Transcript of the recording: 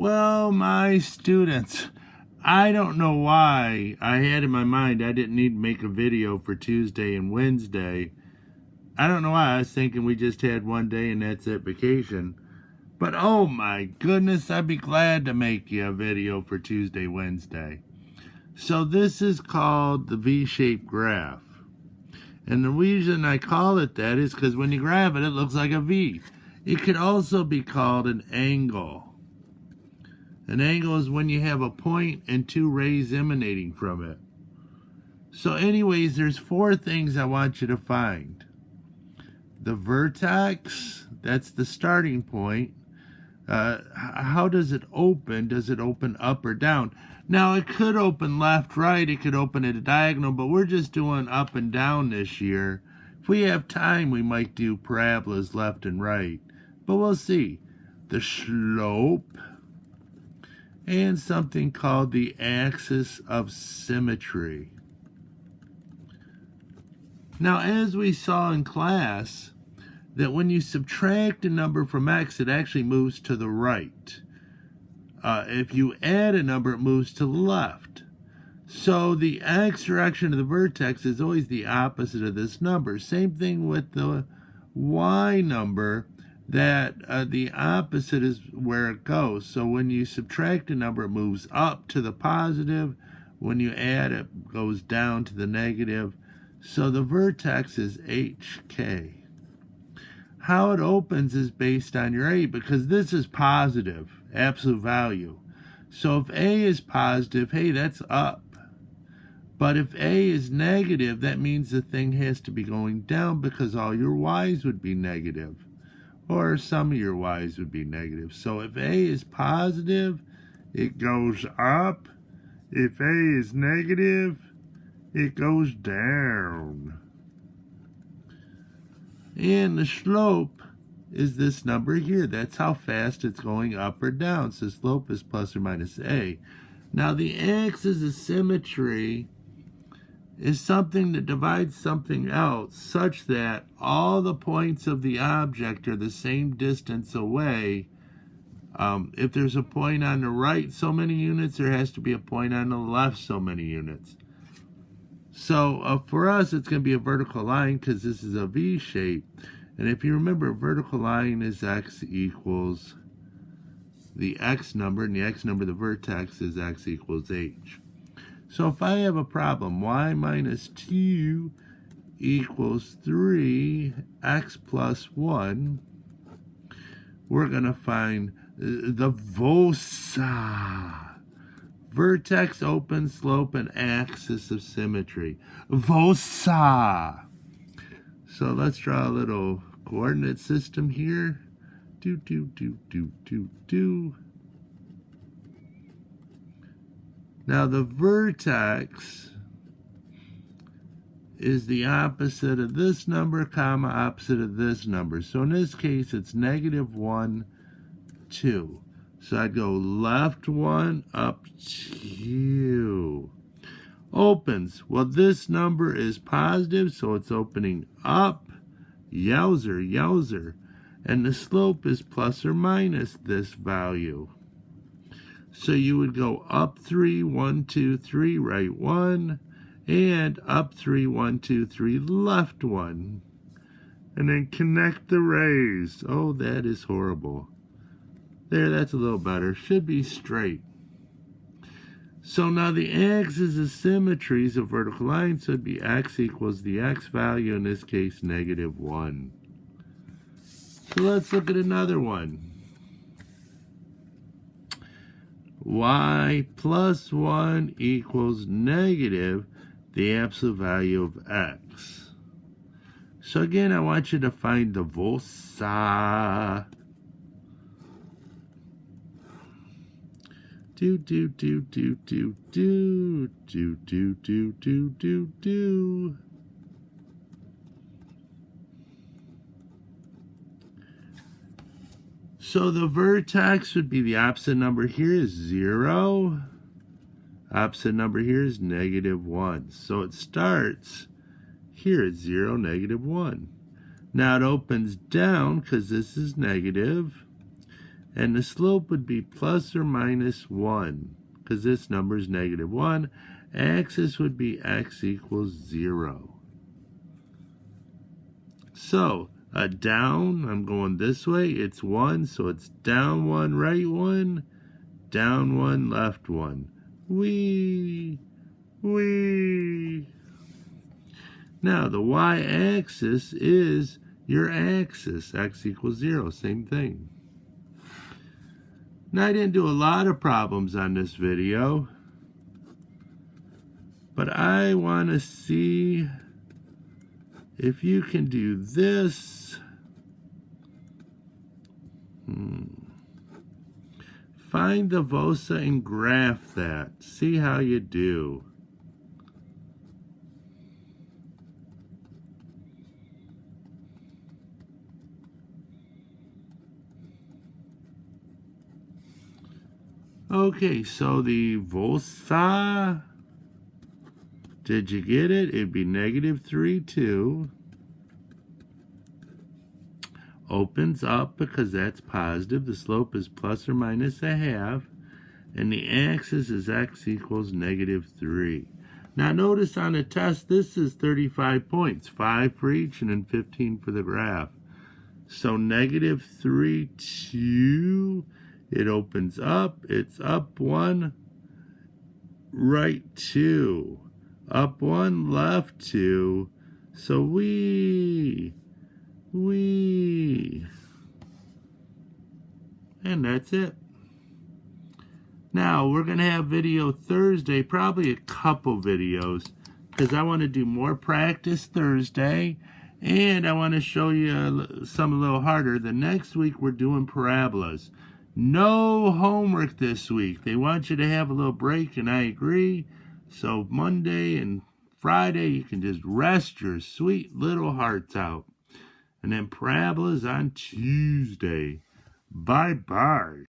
Well, my students, I don't know why I had in my mind I didn't need to make a video for Tuesday and Wednesday. I don't know why. I was thinking we just had one day and that's it, vacation. But oh my goodness, I'd be glad to make you a video for Tuesday, Wednesday. So this is called the V-shaped graph. And the reason I call it that is because when you graph it, it looks like a V. It could also be called an angle. An angle is when you have a point and two rays emanating from it. So anyways, there's four things I want you to find. The vertex, that's the starting point. How does it open? Does it open up or down? Now, it could open left, right. It could open at a diagonal, but we're just doing up and down this year. If we have time, we might do parabolas left and right. But we'll see. The slope and something called the axis of symmetry. Now, as we saw in class, that when you subtract a number from x, it actually moves to the right. If you add a number, it moves to the left. So the x direction of the vertex is always the opposite of this number. Same thing with the y number, that the opposite is where it goes. So when you subtract a number, it moves up to the positive. When you add, it goes down to the negative. So the vertex is HK. How it opens is based on your A, because this is positive, absolute value. So if A is positive, hey, that's up. But if A is negative, that means the thing has to be going down, because all your Y's would be negative. Or some of your Y's would be negative. So if A is positive, it goes up. If A is negative, it goes down. And the slope is this number here. That's how fast it's going up or down. So slope is plus or minus A. Now the axis of symmetry is something that divides something else such that all the points of the object are the same distance away. If there's a point on the right so many units, there has to be a point on the left so many units. So for us, it's going to be a vertical line because this is a V shape. And if you remember, a vertical line is x equals the x number, and the x number of the vertex is x equals h. So if I have a problem, y minus 2 equals 3, x plus 1, we're going to find the VOSA. Vertex, open, slope, and axis of symmetry. VOSA. So let's draw a little coordinate system here. Now the vertex is the opposite of this number, comma, opposite of this number. So in this case, it's negative 1, 2. So I'd go left 1, up 2. Opens. Well, this number is positive, so it's opening up. Yowzer, yowzer. And the slope is plus or minus this value. So you would go up 3, 1, 2, 3, right 1, and up 3, 1, 2, 3, left 1. And then connect the rays. Oh, that is horrible. There, that's a little better. Should be straight. So now the axis of symmetry is a vertical line, so it'd be x equals the x value, in this case, negative 1. So let's look at another one. Y plus 1 equals negative the absolute value of x. So again, I want you to find the VOSA. So the vertex would be the opposite number here is 0. Opposite number here is negative 1. So it starts here at 0, negative 1. Now it opens down because this is negative. And the slope would be plus or minus 1, because this number is negative 1. Axis would be x equals 0. So, down, I'm going this way, it's 1, so it's down 1, right 1, down 1, left 1. Whee! Whee! Now, the y-axis is your axis, x equals 0, same thing. Now, I didn't do a lot of problems on this video, but I want to see if you can do this. Find the VOSA and graph that. See how you do. Okay, so the VOSA, did you get it? It'd be negative 3, 2. Opens up because that's positive. The slope is plus or minus a half. And the axis is x equals negative 3. Now notice on the test, this is 35 points. 5 for each and then 15 for the graph. So negative 3, 2. It opens up. It's up 1, right 2. Up 1, left 2. So wee. And that's it. Now, we're going to have video Thursday, probably a couple videos, because I want to do more practice Thursday, and I want to show you some a little harder. The next week, we're doing parabolas. No homework this week. They want you to have a little break, and I agree. So Monday and Friday, you can just rest your sweet little hearts out. And then parabolas on Tuesday. Bye-bye.